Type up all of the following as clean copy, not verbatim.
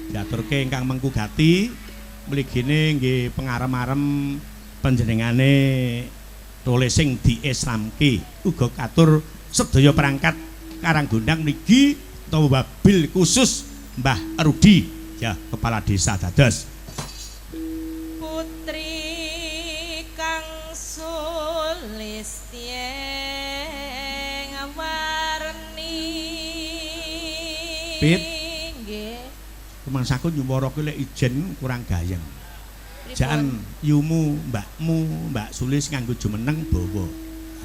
diaturke ingkang mengku gati mligine nggih pengarem-arem panjenengane tulis sing dieslamke uga katur sedaya perangkat Karanggondang niki utawa wabil khusus Mbah Rudi ya kepala desa dados putri kang Sulistya ngawarni Pit nggih rumangsaku nyuwara ki lek ijen kurang gayeng jaan yumu mbakmu Mbak Sulis nganggo jumeneng bawa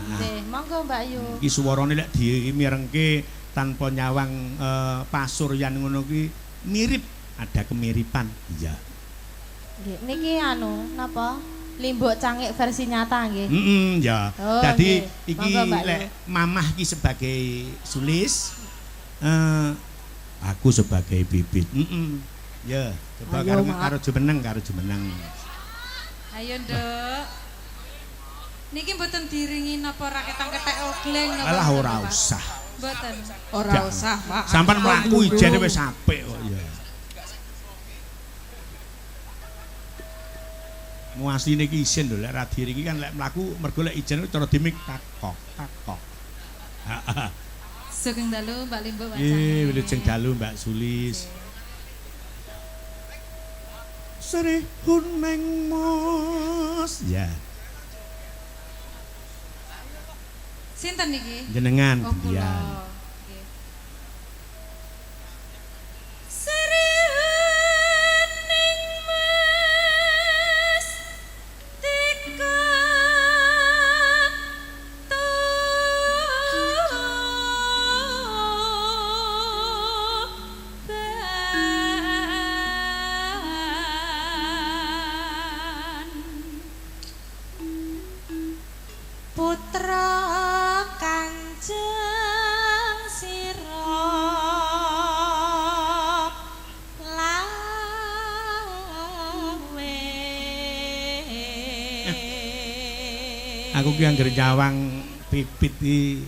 nggih monggo Mbak Yu iki suwarane lek dimirengke tanpa nyawang pasuryan ngono ki mirip ada kemiripan iya nggih niki anu napa limbuk cangik versi nyata nggih ya oh, dadi nggih. iki Monggo, Mbak lek Yu. mamah ki sebagai Sulis aku sebagai bibit ya coba Ayo, karo jumeneng Ayo nduk. Niki mboten diringi napa ra ketang-ketek ogleng napa. alah ora Pak? usah Mboten. ora usah Pak sampean mlaku ijene wis apik kok ya muasine iki isin lho lek ra diringi kan lek mlaku mergo lek ijen cara dimik takok Sugeng dalu Mbak Limbo Pak. wilujeng dalu Mbak Sulis Serihun meng mos ya Sinten niki? jenengan Oh, Dian kula. Nggih. Serihaning mas tika putra Kanjeng Sira lawe aku ki anggere nyawang pipit iki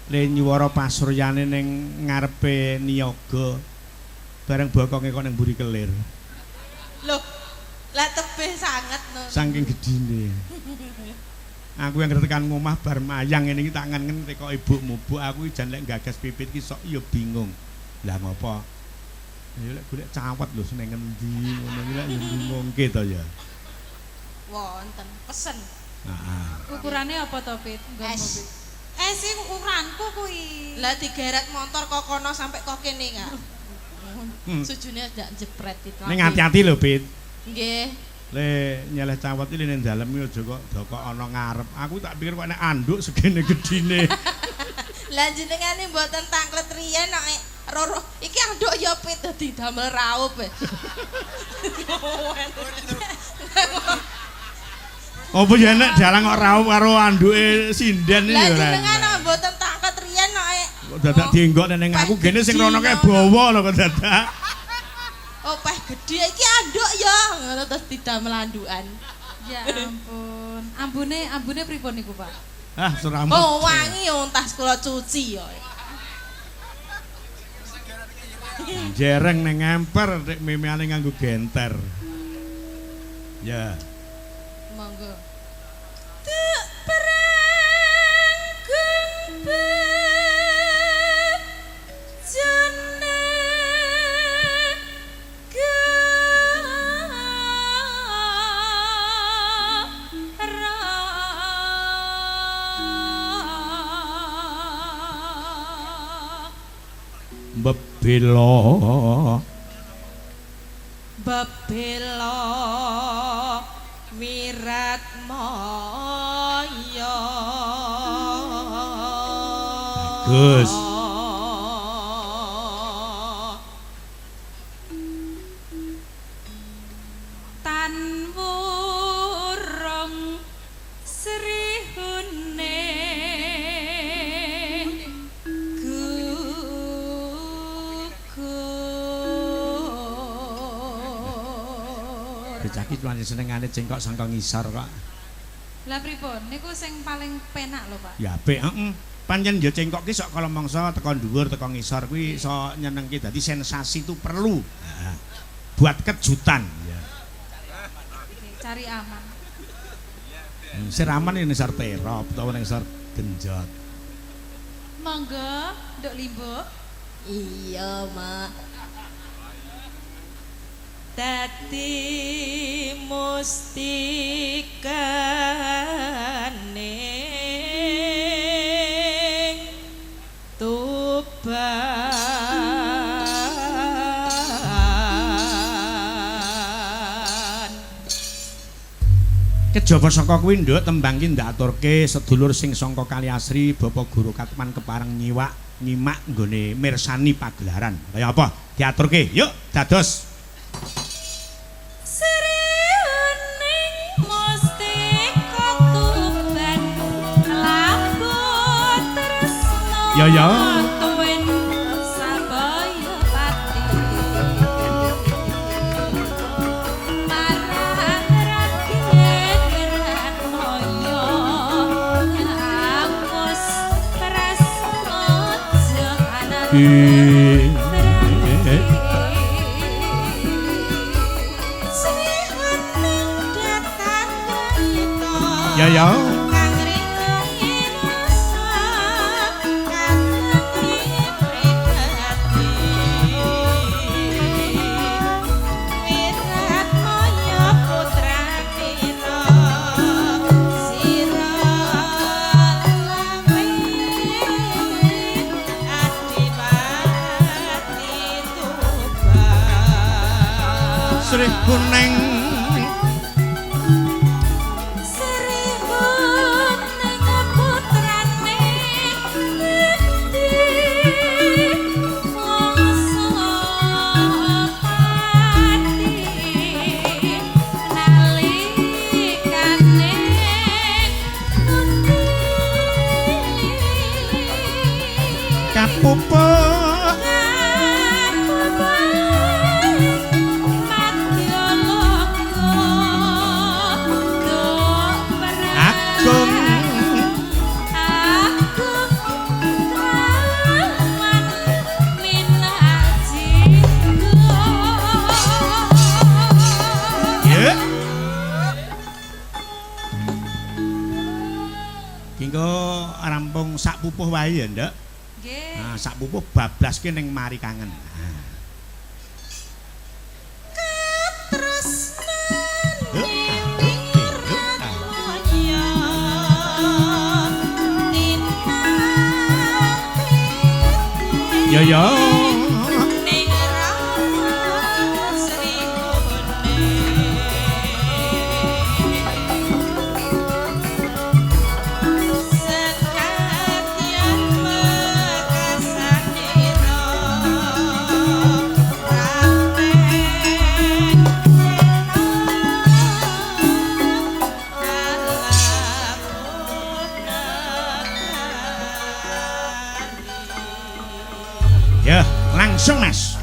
le nyuwara pasuryane ning ngarepe niyaga bareng bokonge kok ning mburi kelir lho lah tebih sanget no saking gedine aku yang tekan ngomah bar mayang ini tak ngen teko ibumu bu aku jan lek gagas pipit ki sok ya bingung lah ngopo ya lek golek cawet lho seneng ngendi ngono iki lek ya bingungke to ya wonten pesen heeh Ukurane apa to, Pit? Nggon mobil. sing ukuranku kuwi lah digeret motor kok kono sampai kok kene enggak sujune ndak jepret itu ning hati-hati lho Pit nggih le nyeleh cawet iki ning dalem iki aja kok doko ana ngarep aku tak pikir kok nek anduk segene gedine lah jenengane mboten tangklet riyen nek roro iki anduk ya Pit dadi damel raup apa ya nek dalang kok raup karo anduke sinden iki lah ora jenengane mboten tangklet riyen nek kok dadak dienggok ning aku gene sing rono kae bawa lho kok dadak oh peh gedhe iki anduk ya ngono terus didamel andukan Ya ampun. Ambune pripun niku, Pak? ah serambut oh wangi yo tas kula cuci yo jereng ning ngemper nek memeane nganggo genter ya Monggo. tak perang gembet jane bebelo bebelo wirat moyo Bagus. tan wurung srihune Becaki cuman senengane cengkok sangka ngisor kok. Lah pripun? Niku sing paling penak lho, Pak. Ya apik, heeh. Pancen ya cengkok ki sok kala mangsa teko dhuwur teko ngisor kuwi iso nyenengke dadi sensasi itu perlu. Nah, buat kejutan. Ya. Cari aman. Sir aman ini sar terop utawa ning sar genjot. Monggo, Nduk Limbo. Iya, Mak. Dadi mustikaning Tuban. Kejaba saka kuwi nduk tembang ki ndak aturke sedulur sing sangka Kaliasri Bapak Guru Katman kepareng nyimak nggone mirsani pagelaran. Kaya apa? Diaturke. Yuk, dados. Sriuning mustika Tuban lambut tresna. Ya. Tuwin sabaya pati. Marang rakyat Ratmaya angus tresna jakanan. Ya. Sri kuning kapupuk agung ya kengko rampung sak pupuh wae ya ndak. Nggih. Nah, sak pupuh bablaske ning mari kangen. Nah. Ya. Ya, langsung Mas.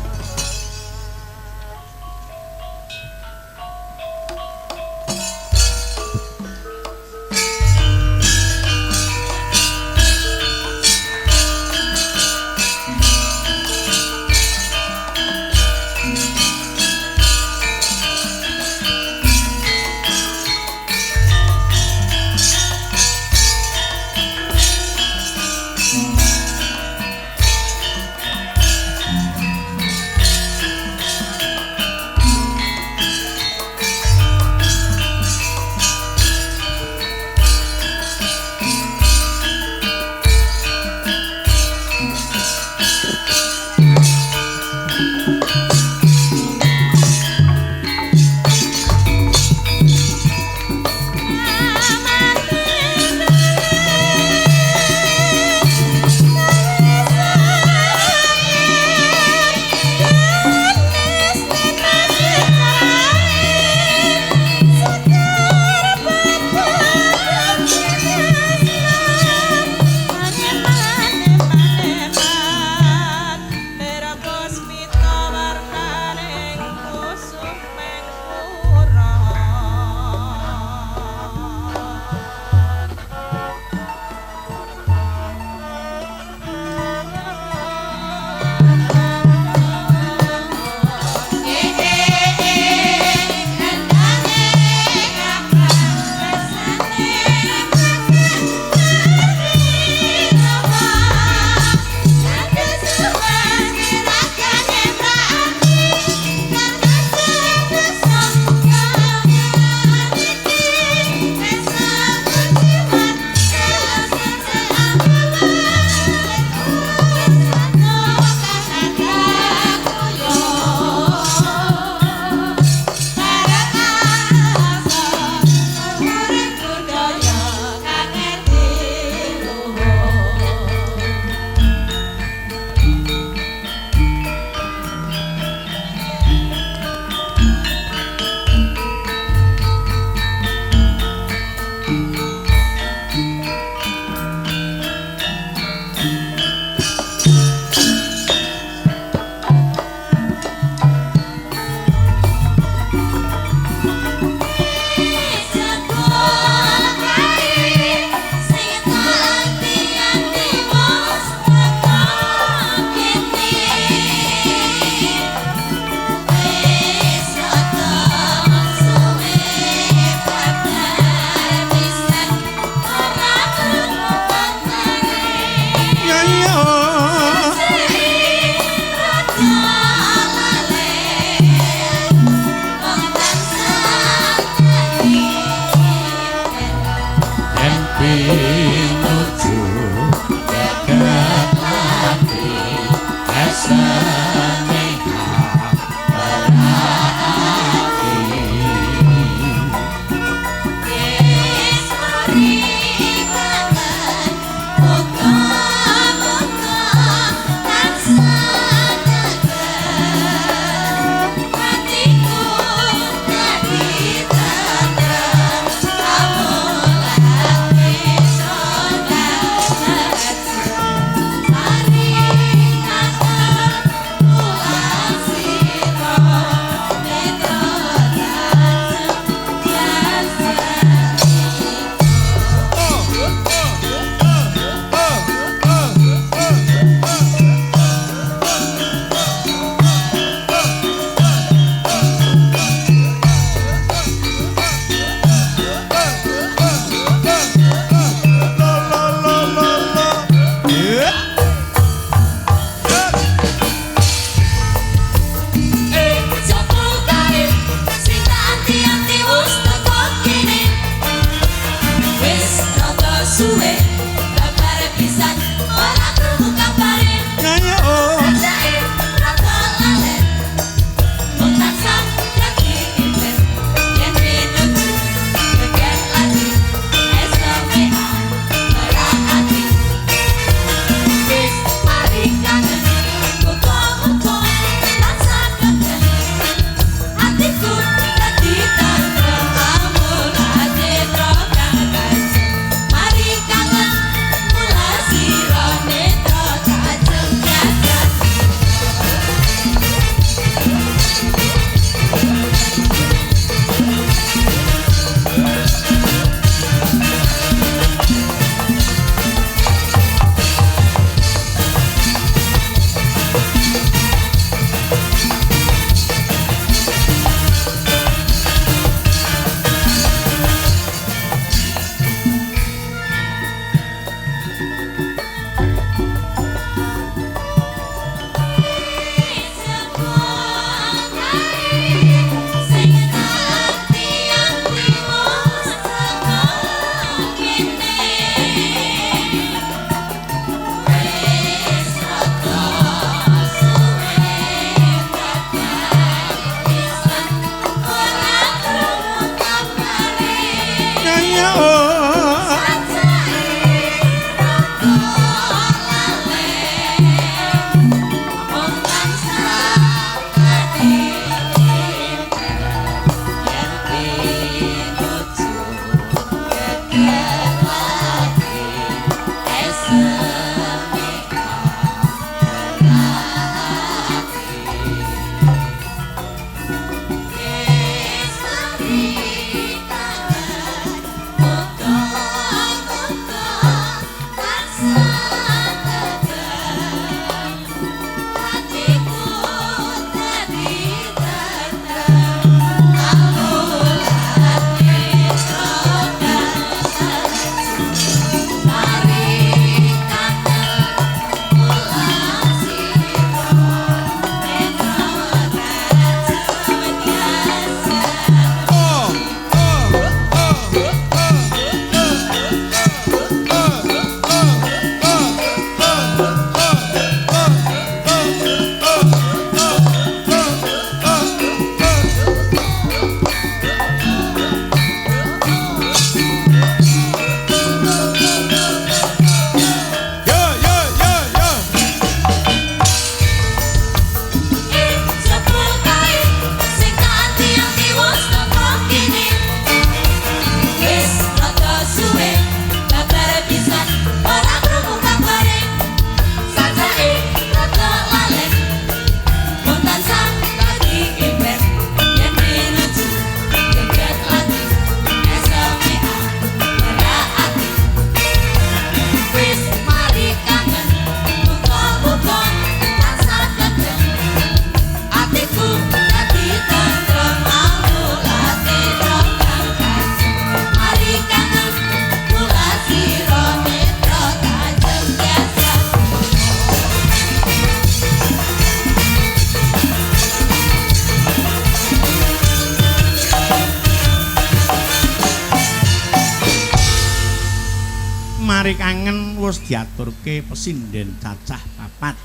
Sore kangen wis diaturke pesinden cacah papat.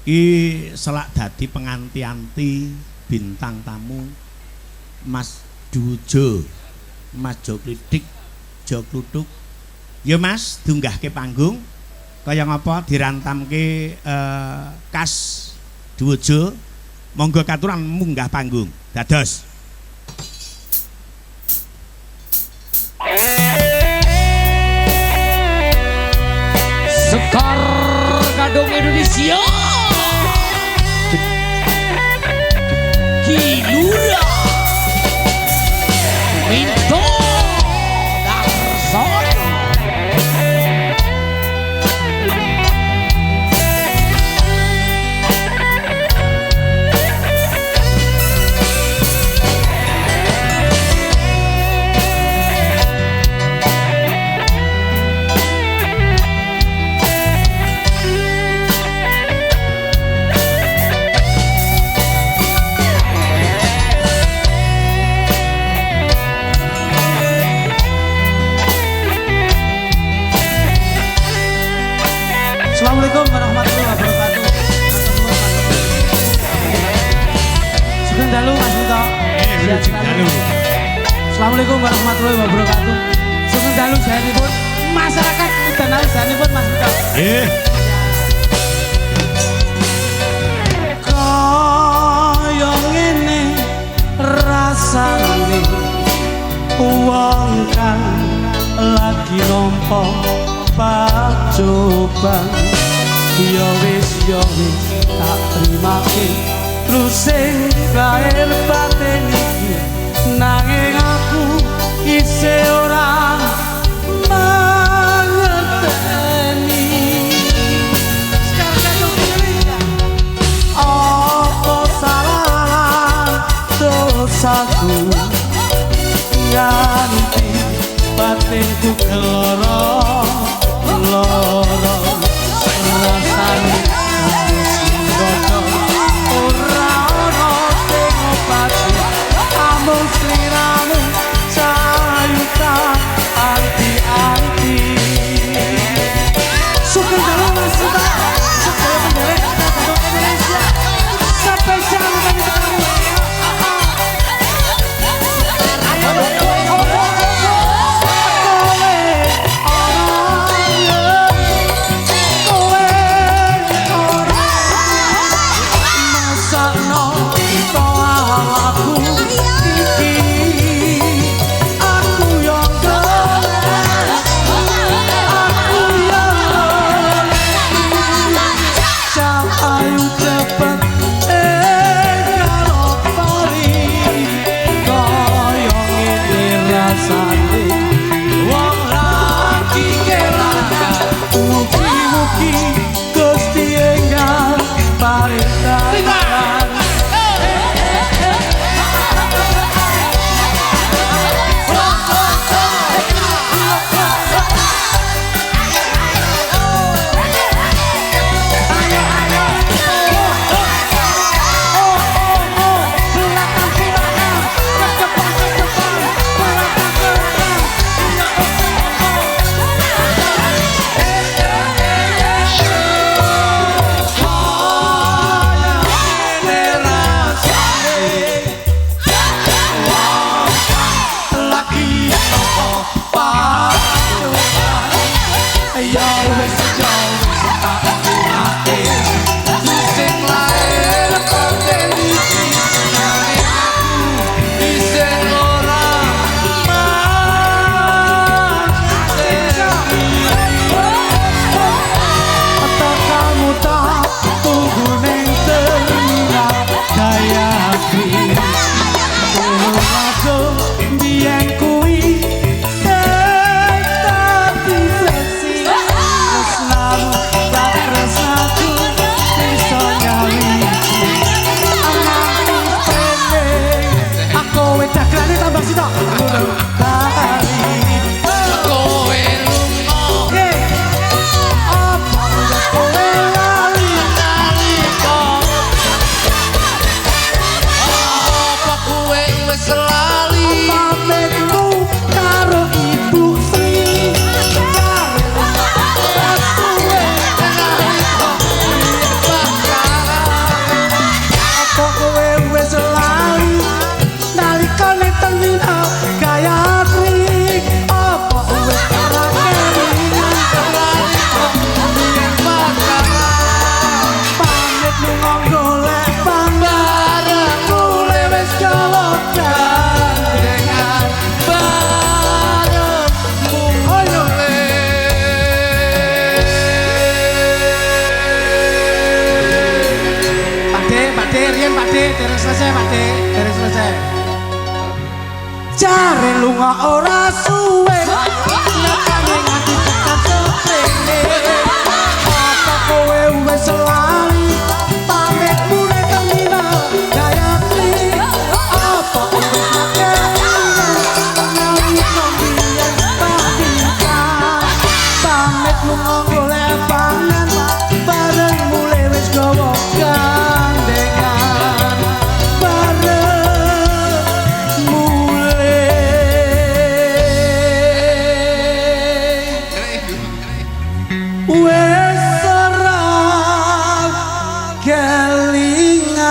Iki selak dadi penganti-anti bintang tamu Mas Dujo, Mas Joklidik, Joklutuk. Ya Mas, dunggahke panggung kaya ngapa dirantamke kas Dujo. Monggo katuran munggah panggung. Dados. Sekar Gadong Indonesia Kilura Minto Darsono Assalamualaikum warahmatullahi wabarakatuh. Sugeng dalu Mas Minto. Sugeng dalu. Assalamualaikum warahmatullahi wabarakatuh. Sugeng dalu jayanipun masyarakat Danau jayanipun Mas Minto. Nggih. Kaya ngene rasane wong kang lagi nampa pacoban. Ya wis tak trimake terus sing lair batin iki nanging aku isih ora mangerteni. Apa salah dosaku nganti batinku keloro loro rasane ngono ora ono sing obati amung sliramu sayuta anti-anti. Sugeng dalu Mas Minto, saya penderek Gadong Indonesia sampai jalan kami ketemu. Apa kowe wis lali nalikane termina Gayatri apa wis ora kelingan pamit lunga golek bareng mulai wis gawa gandengan barengmu ayo Pakde, riyen Pakde, dereng selesai Pakde, dereng selesai. Jare lunga ora suwe, nekane nganti tekan seprene. Apa kowe wis lali, pamit mulai terminal Gayatri. Apa wis kelingan, nalika biyen pamitan. Pamit lunga golek pangan, bareng mulai wis gawa gandengan bareng mulai wis ora kelingan.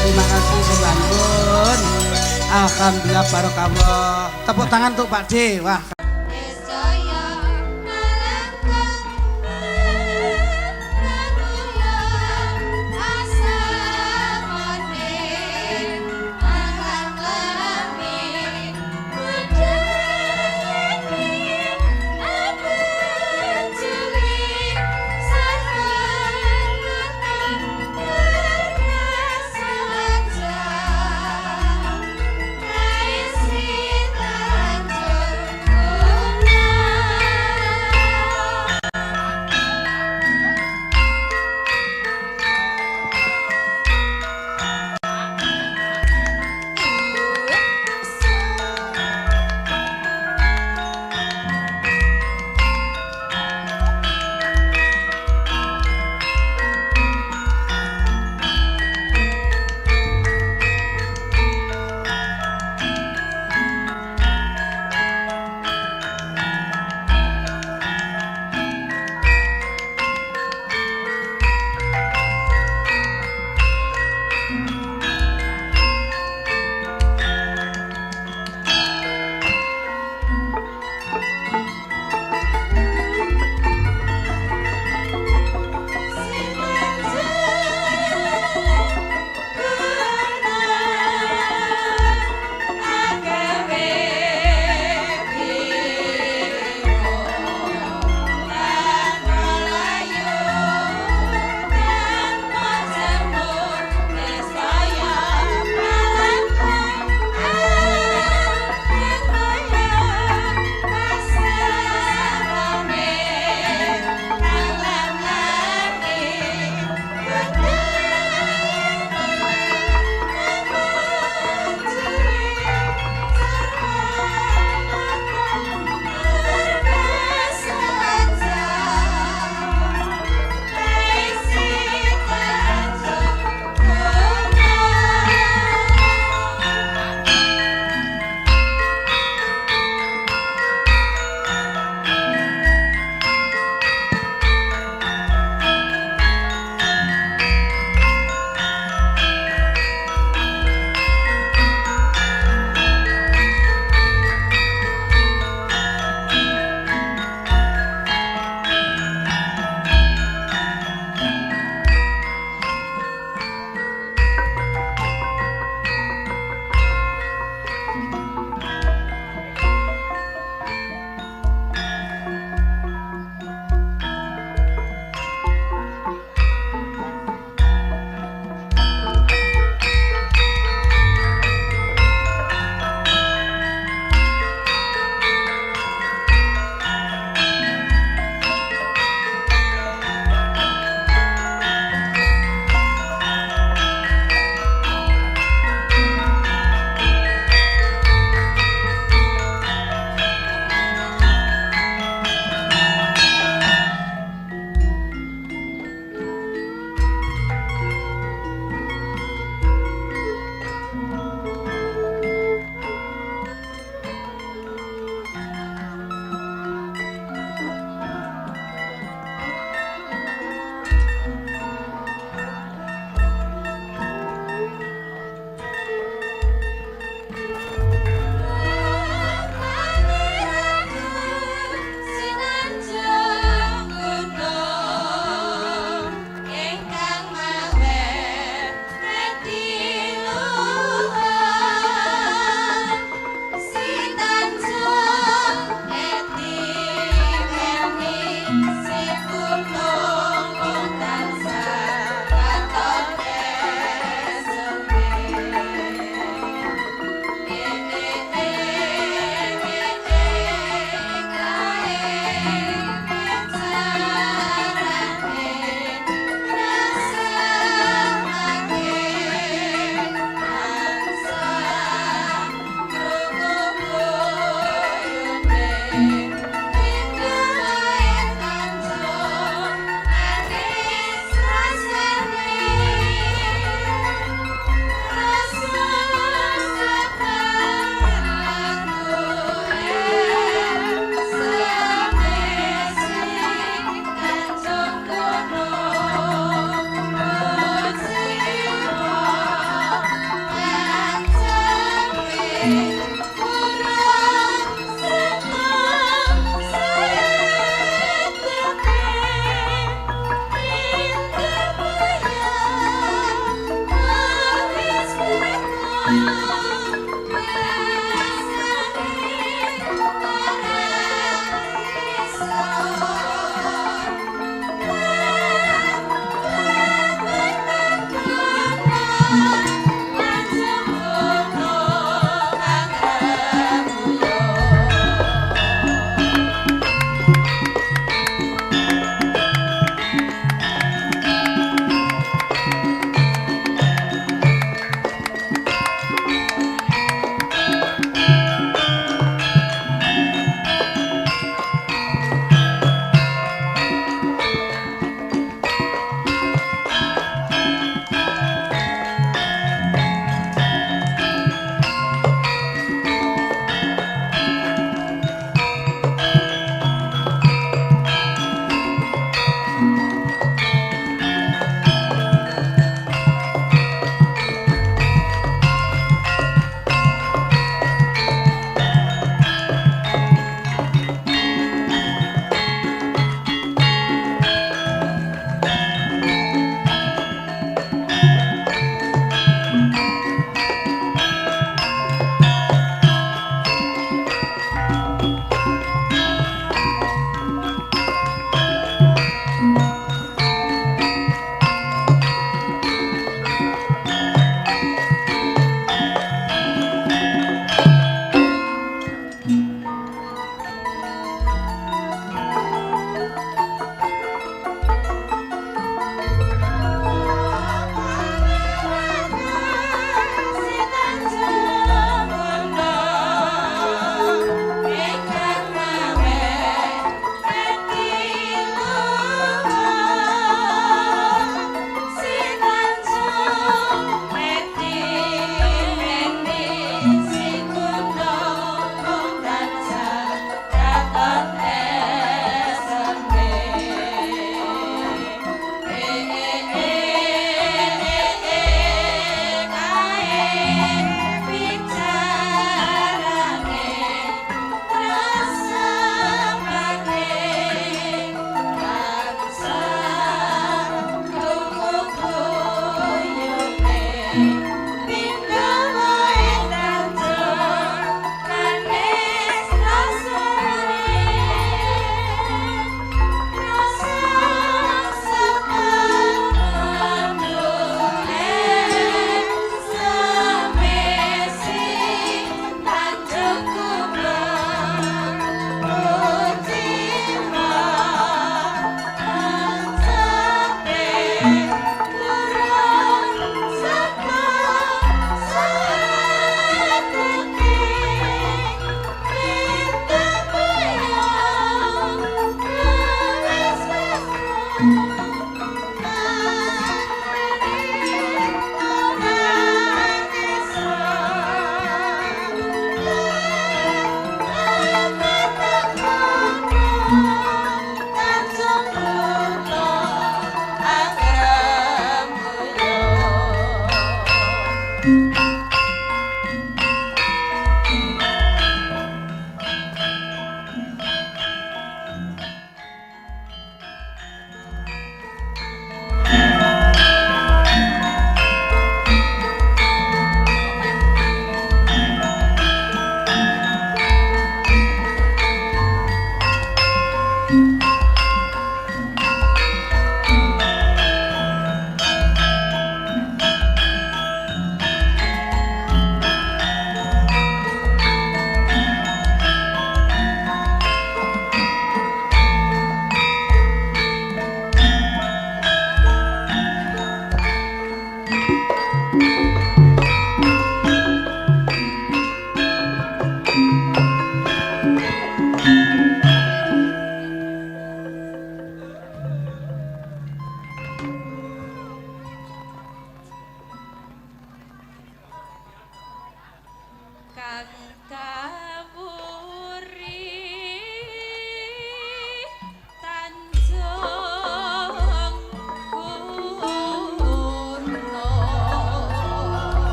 Terima kasih Subhanallah. Alhamdulillah barokah. Tepuk tangan untuk Pak D. Wah. Tanjung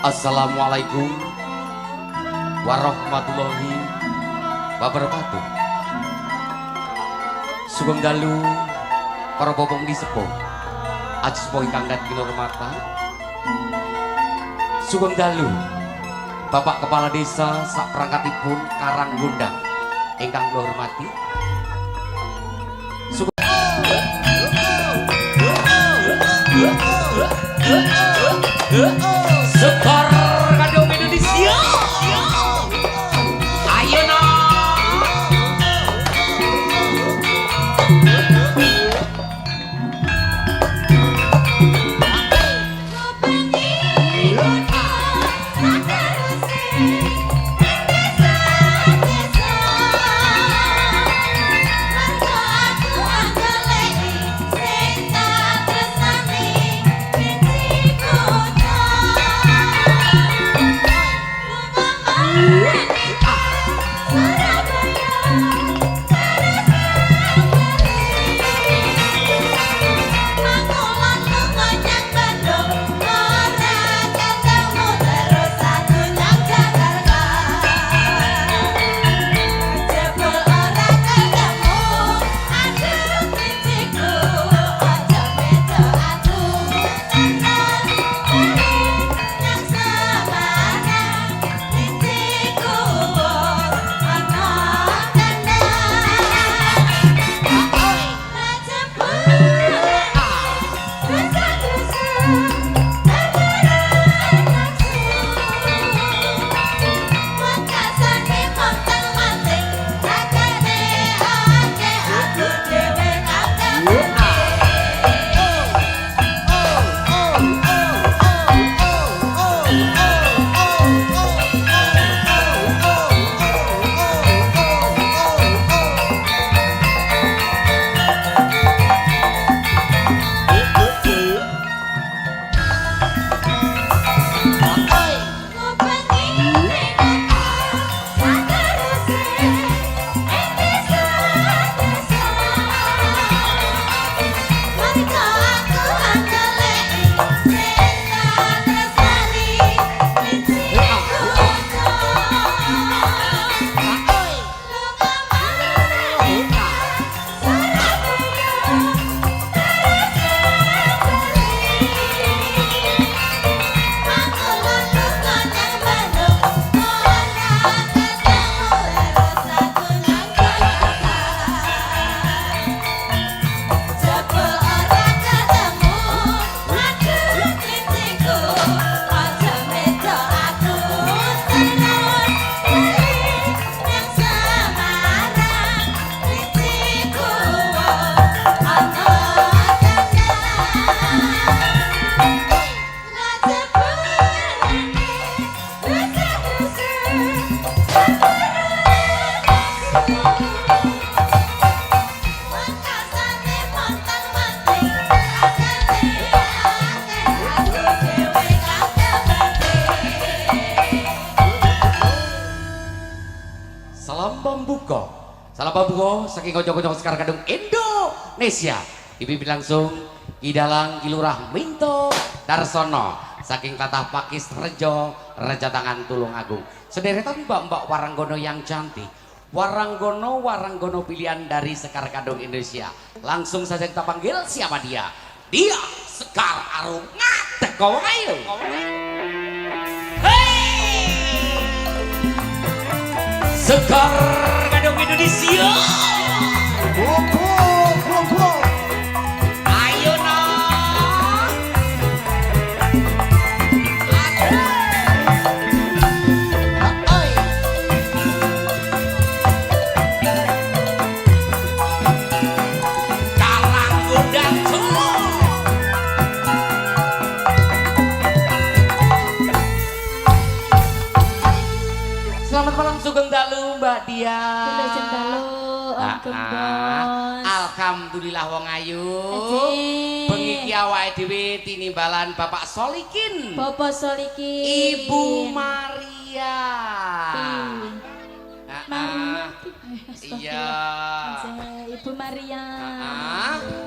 Assalamualaikum warahmatullahi wabarakatuh. Sugeng dalu para bopong disepuh, aji sepuh ingkang kinurmatan. Sugeng dalu Bapak Kepala Desa sak perangkatipun Karanggondang ingkang kula hormati. Sugeng Sekar Gadung Indonesia. Ayo no. Salam pambuka saking kocok-kocok Sekar Gadung Indonesia. Dipimpin langsung Kidalang Kilurah Minto Darsono saking Tatah Pakis Rejo Reja Tangan Tulung Agung. Sederetan mbak-mbak waranggono yang cantik. Waranggono pilihan dari Sekar Gadung Indonesia. Langsung saja kita panggil siapa dia? Dia Sekar Arum Ngadek kau ayo. Sekar Gadung Indonesia. Ayo no. Kalang Gundang Solo. Selamat malam Sugeng Dalu Mbak Dia. Sugeng Dalu Om Gembos. Alhamdulillah wong ayu. Ajik. Bengi ki awake dhewe tinimbalan Bapak Solikin. Bapak Solikin. Ibu Maria. Iya. Ibu Maria.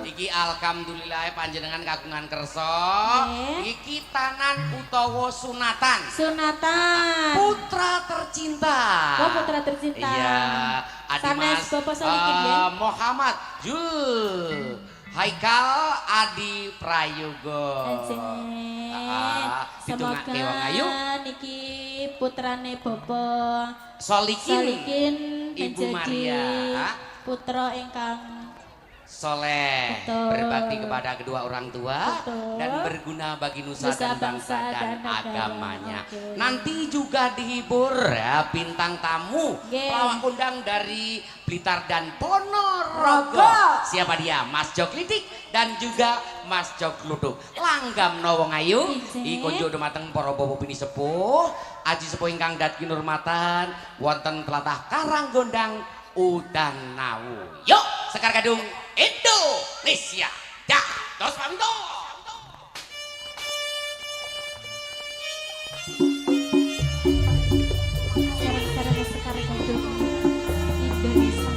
Iki alhamdulillah panjenengan kagungan kersa. Nggih. Iki tanan utawa sunatan. Sunatan. Putra tercinta. Oh, putra tercinta. Iya. Sanes Bapak Solikin ya. Muhammad Jul Haikal Adi Prayogo. Semoga niki putrane Bapak Solikin Solikin Ibu menjadi Maria putra ingkang soleh, Betul. berbakti kepada kedua orang tua, Betul. dan berguna bagi nusa, Nusa, dan bangsa dan agama. agamanya. Oke. Nanti juga dihibur ya bintang tamu Oke. pelawak kondang dari Blitar dan Ponorogo. Rogo. Siapa dia? Mas Jok Litik dan juga Mas Jok Luduk. Langgam Nawang Ayu, Ije. ikonjo dumateng para bapak bini sepuh, aji sepuh ingkang dhat kinurmatan wonten tlatah Karanggondang Udan Nawu. Yuk, Sekar Gadung Indonesia. Dah, terus pamito. Sarang-sarang Sekar Gadung Indonesia.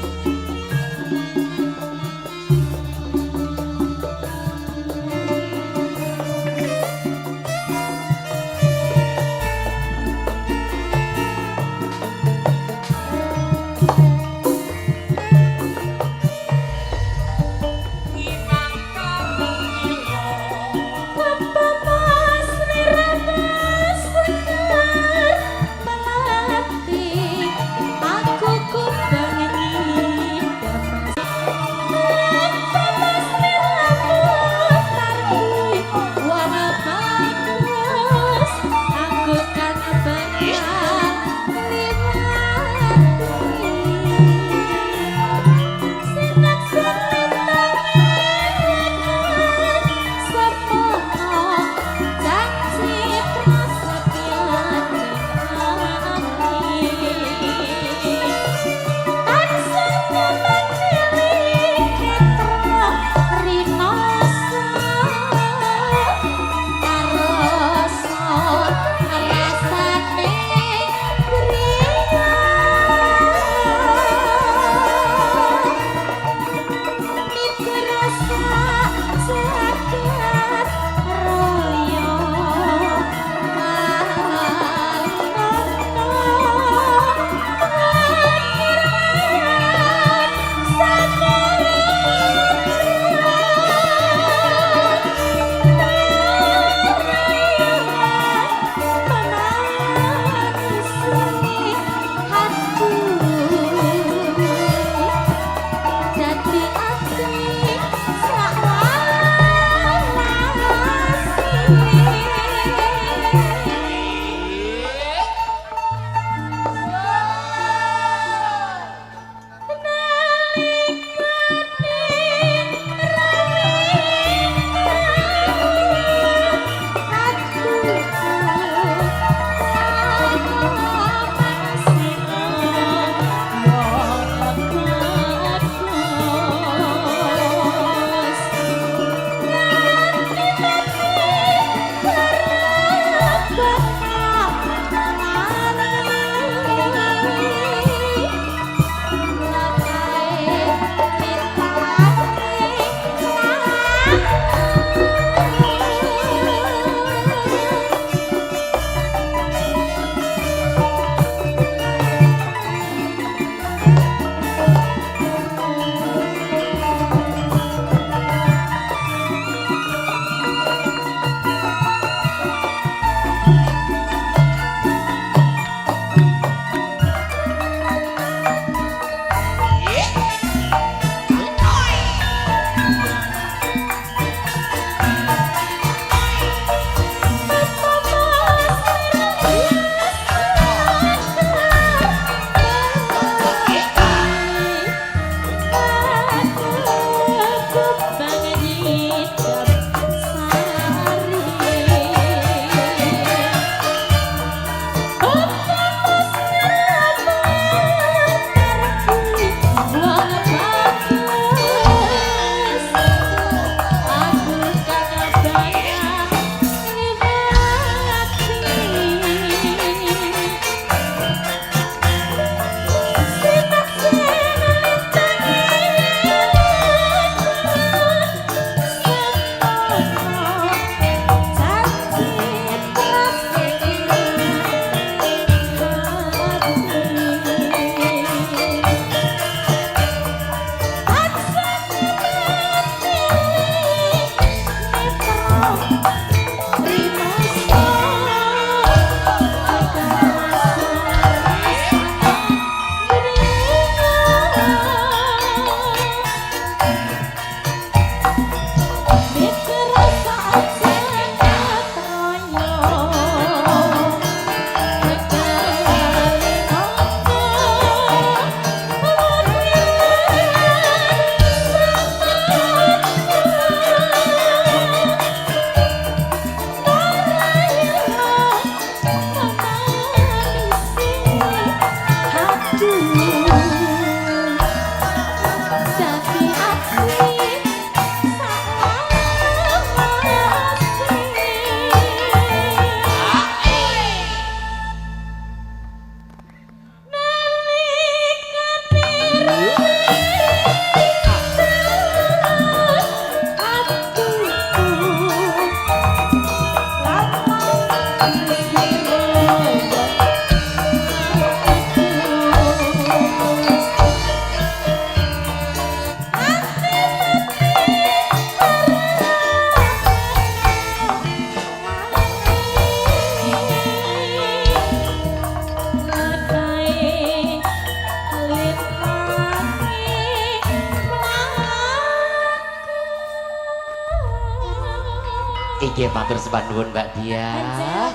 Iki matur sembah nuwun Mbak Dia.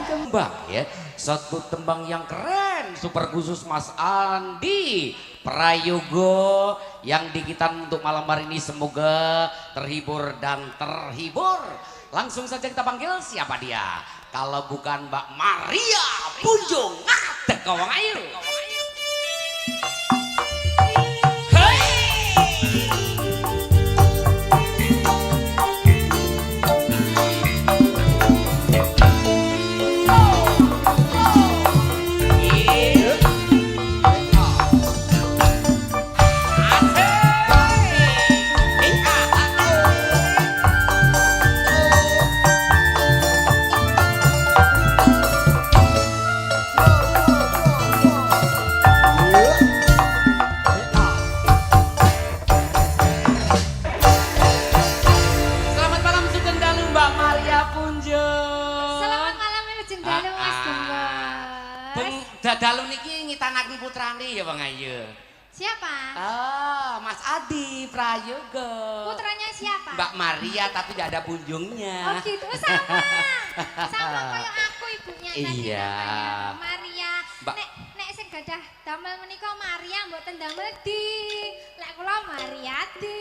Tembang ya, satu tembang yang keren, super khusus Mas Andi Prayogo yang dikitan untuk malam hari ini, semoga terhibur dan terhibur. Langsung saja kita panggil siapa dia? Kalau bukan Mbak Maria Punjung ngadeg kawang ayu. Dalu niki ngitanaken putrane ya Bang Ayu. Siapa? Oh, Mas Adi Prayogo. Putranya siapa? Mbak Maria tapi tidak ada punjungnya. Oh gitu, sama. Sama kayak aku ibunya tadi Iya. namanya Maria. Mbak. Nek sing gadah damel menika Maria mboten damel di. Lek kula Mariati.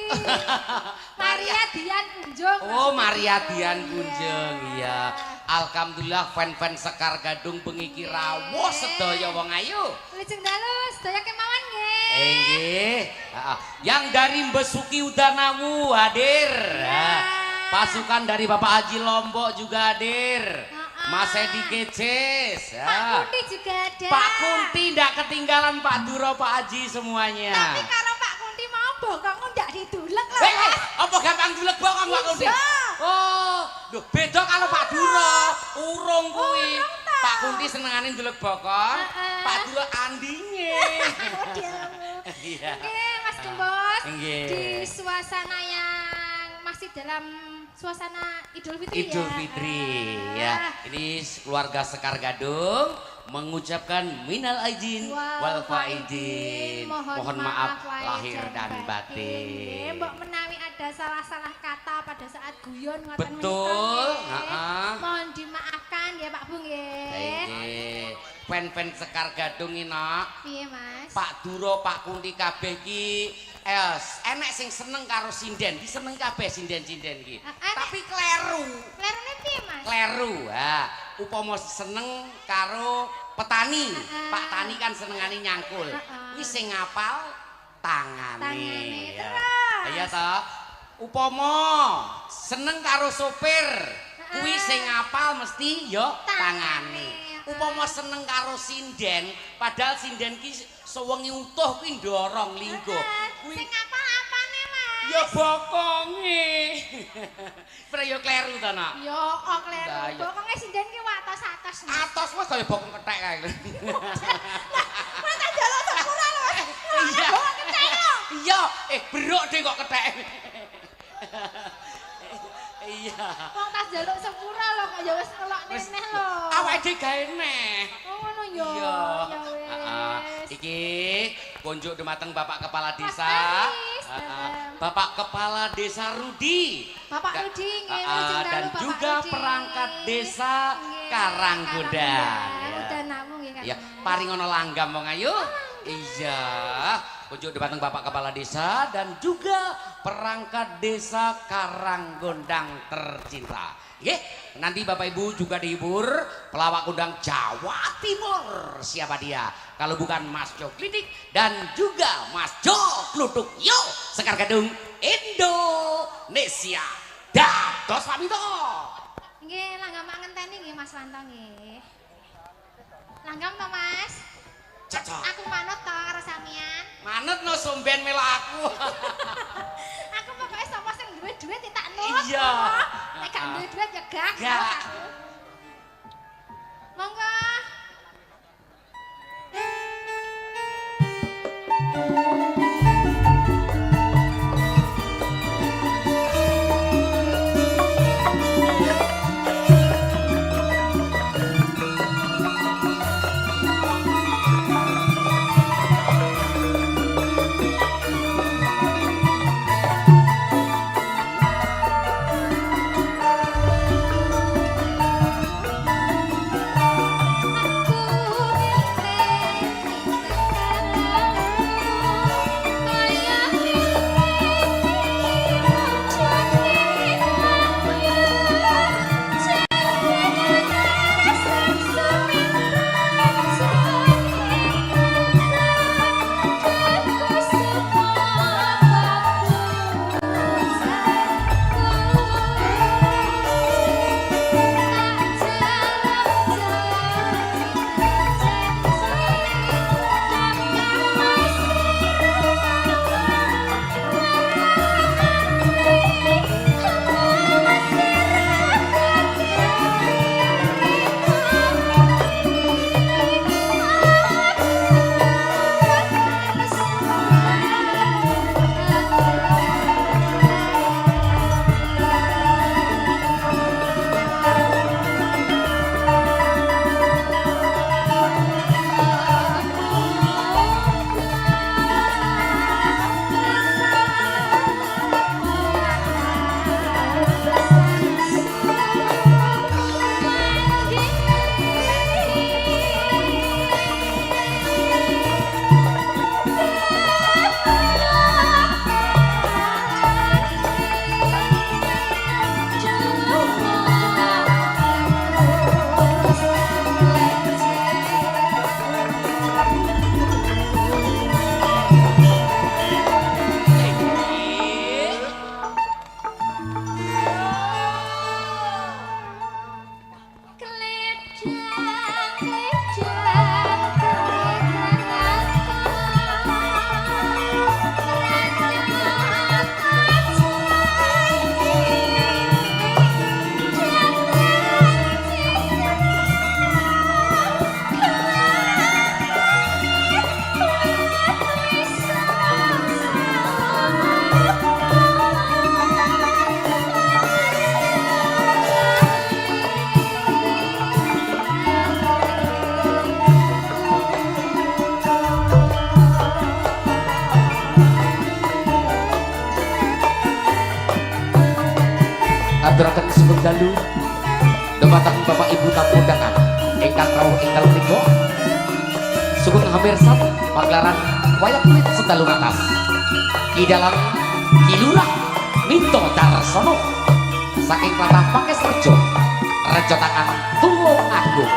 Maria Dian Kunjung. Oh, Maria Dian Iya. Kunjung. Iya. Alhamdulillah fan-fan Sekar Gadung bengi ki rawuh sedaya wong ayu. Lajeng dalu sedaya kemawon nggih. Nggih. Yang dari Besuki Udanawu hadir. Pasukan dari Bapak Haji Lombok juga hadir. Mas Edi Keces. Pak Kunti juga ada. Pak Kunti ndak ketinggalan, Pak Duro, Pak Haji semuanya. Tapi karo Pak Kunti mau bokong ndak didulek lho. Apa gampang dulek bokong Pak Kunti? Iya. Oh, lho beda kalau Pak Duro, urung kuwi. Pak Kunti senengane dulek bokong, Pak Duro andinge. Iya. Oke, Mas Gembos. Nggih. Di suasana yang masih dalam suasana Idul Fitri Idul ya. Fitri ya. Ini keluarga Sekar Gadung mengucapkan minal aidin wal faidin. Mohon maaf lahir dan batin. Mbok menawi ada salah-salah kata pada saat guyon ngoten menika. Betul, nggih. Mohon dimaafkan ya Pak Bu nggih. Nggih. Fan-fan Sekar Gadung ini nak. Piye Mas? Pak Duro, Pak Kunti kabeh ki enek sing seneng karo sinden, diseneng kabeh sinden-sinden ki. Tapi kleru. Klerune piye Mas? Kleru. Ha, upama seneng karo petani. Pak Tani kan senengane nyangkul. Kuwi sing ngapal tangane. Ya. Iya toh. Upama seneng karo sopir, kuwi sing ngapal mesti yo tangane. Upama seneng karo sinden, padahal sinden ki sewengi utuh kuwi ndorong linggo. Sing ngapal apane Mas? Ya bokonge. Preyo kleru to nak. Yo kok kleru. Bokonge sinden ki watos-atos. Atos wis kaya bokong kethek kae. Mas tak njaluk sepura lho. Iya. Bokong kethek lho. Iya, beruk deh kok kethek. Iya. Wong tas njaluk sepura lho kok ya wis ngelok neneh lho. Awake dhewe gawe neh. Oh ngono yo. Iya. Ya wis. Iki kunjuk dumateng Bapak Kepala Mas Desa. Aris, Bapak Kepala Desa Rudi. Bapak Rudi nggih Dan juga perangkat desa Karanggodang. Udah namung nggih kan. Ya, paringono langgam wong ayu. Iya. Kunjuk dumateng Bapak Kepala Desa dan juga perangkat desa Karanggondang tercinta. Nggih, nanti Bapak Ibu juga dihibur pelawak kondang Jawa Timur. Siapa dia? Kalau bukan Mas Jo Klidik dan juga Mas Jo Klutuk. Yo, Sekar Gadung Indonesia. Dados pamito. Nggih, langgam ngenteni nggih Mas Wanto nggih. Langgam to Mas? Cocok. Aku manut to karo sampean. Manut no somben melo aku. Aku pokoknya sapa sing duwe duit tak nut. Iya. Nek gak duwe duit ya gak. Gak. Monggo. ngaturaken sugeng dalu dumateng Bapak Ibu tamu undangan ingkang rawuh ing dalem menika sugeng hamirsat pagelaran wayang kulit Sendalu Atas Kidalang Kilurah Minto Darsono saking tlatah Pakis Rejo Rejo Tangan Tulung Agung.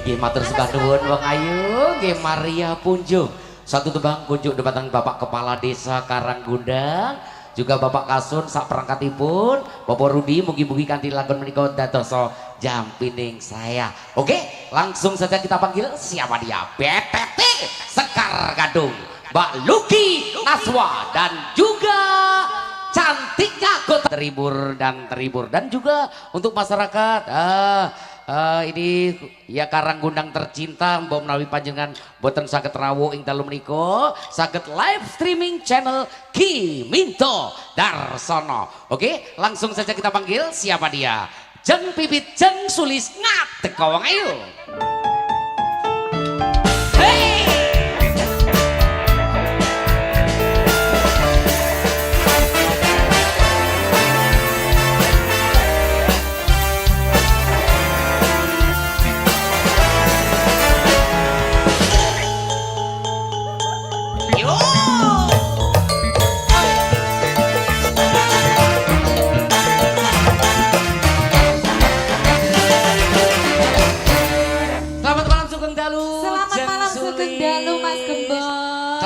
Nggih matur sembah nuwun wong ayu nggih Maria Punjung. Satu tembang kunjuk dumateng Bapak Kepala Desa Karanggundang, juga Bapak Kasun sak perangkatipun, Bapak Rudi mugi-mugi kanthi lagon menika dadosa jampining saya. Oke, langsung saja kita panggil siapa dia? BTT Sekar Gadung, Mbak Luki Naswa dan juga cantiknya kota terhibur dan juga untuk masyarakat ini ya Karanggundang tercinta mbok menawi panjenengan boten saged rawuh ing dalu menika saged live streaming channel Ki Minto Darsono. Oke, langsung saja kita panggil siapa dia? Jeng Pipit Jeng Sulis ngadeg wong ayu.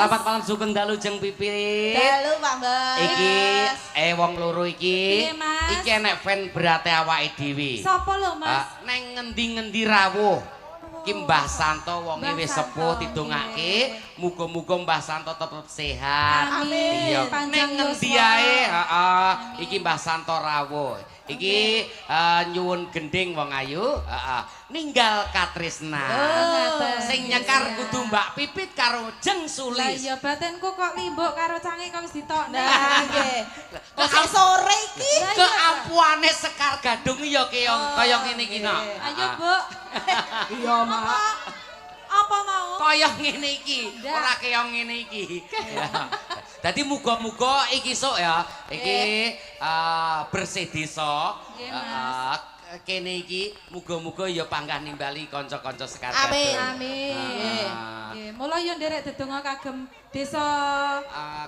Selamat malam Sugeng Dalu Jeng Pipit. Dalu Pak Mbak. Iki wong loro iki. Iya, Mas. Iki enek fan berate awake dhewe. Sapa lho Mas? Neng ngendi-ngendi rawuh. Ki Mbah Santo wonge wis sepuh didongake, muga-muga Mbah Santo tetep sehat. Amin. Iya, neng ngendi ae, heeh. Iki Mbah Santo rawuh. Iki nyuwun gending wong ayu, heeh. Ninggal katresna. Sing nyekar kudu Mbak Pipit karo Jeng Sulis. Lah iya batenku kok limbuk karo cange kok wis ditokno. Nah nggih. Kok sore iki. Keampuane Sekar Gadung ya kaya ngene iki no. Ayo, Bu. Iya, Mak. Apa mau? Kaya ngene iki, ora kaya ngene iki. Dadi muga-muga iki sok ya. Iki bersih desa. Nggih, Mas. Kene iki muga-muga ya panggah nimbali kanca-kanca sekar Amin. Gadung. Amin. Nggih, mula ya nderek dedonga kagem desa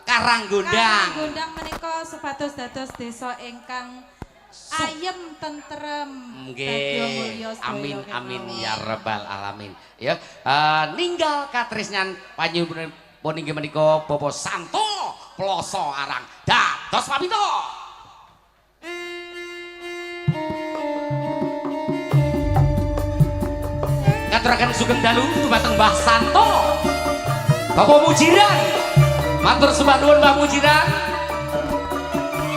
Karanggondang. Karanggondang menika supados dados desa ingkang ayem tentrem dadya mulya Nggih. sedaya Amin kemawon. amin ya rabbal alamin. Ya, ninggal katresnan panjenenganipun inggih menika Bapak Santo Ploso Arang. Dados pamita. Ngaturaken sugeng dalu dumateng Mbah Santo. Bapak Mujiran. Matur sembah nuwun Mbah Mujiran.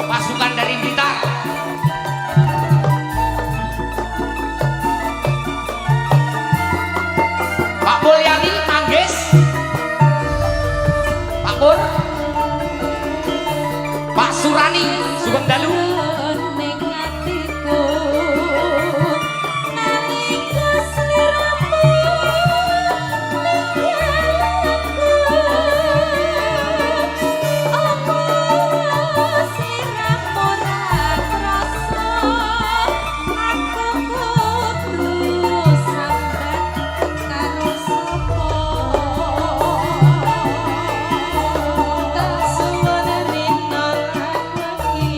Pasukan dari Blitar. Pak Mulyani Manggis. Pak Pur. Pak Surani sugeng dalu. Ning atiku nalika sliramu apa sliramu ora krasa aku kudu sambat karo sapa tak suwun rina lagi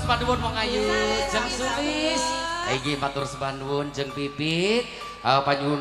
sepaduwun Wong Ayu jeung Sulis. Iki matur sepaduwun jeung Pipit. Panjuwun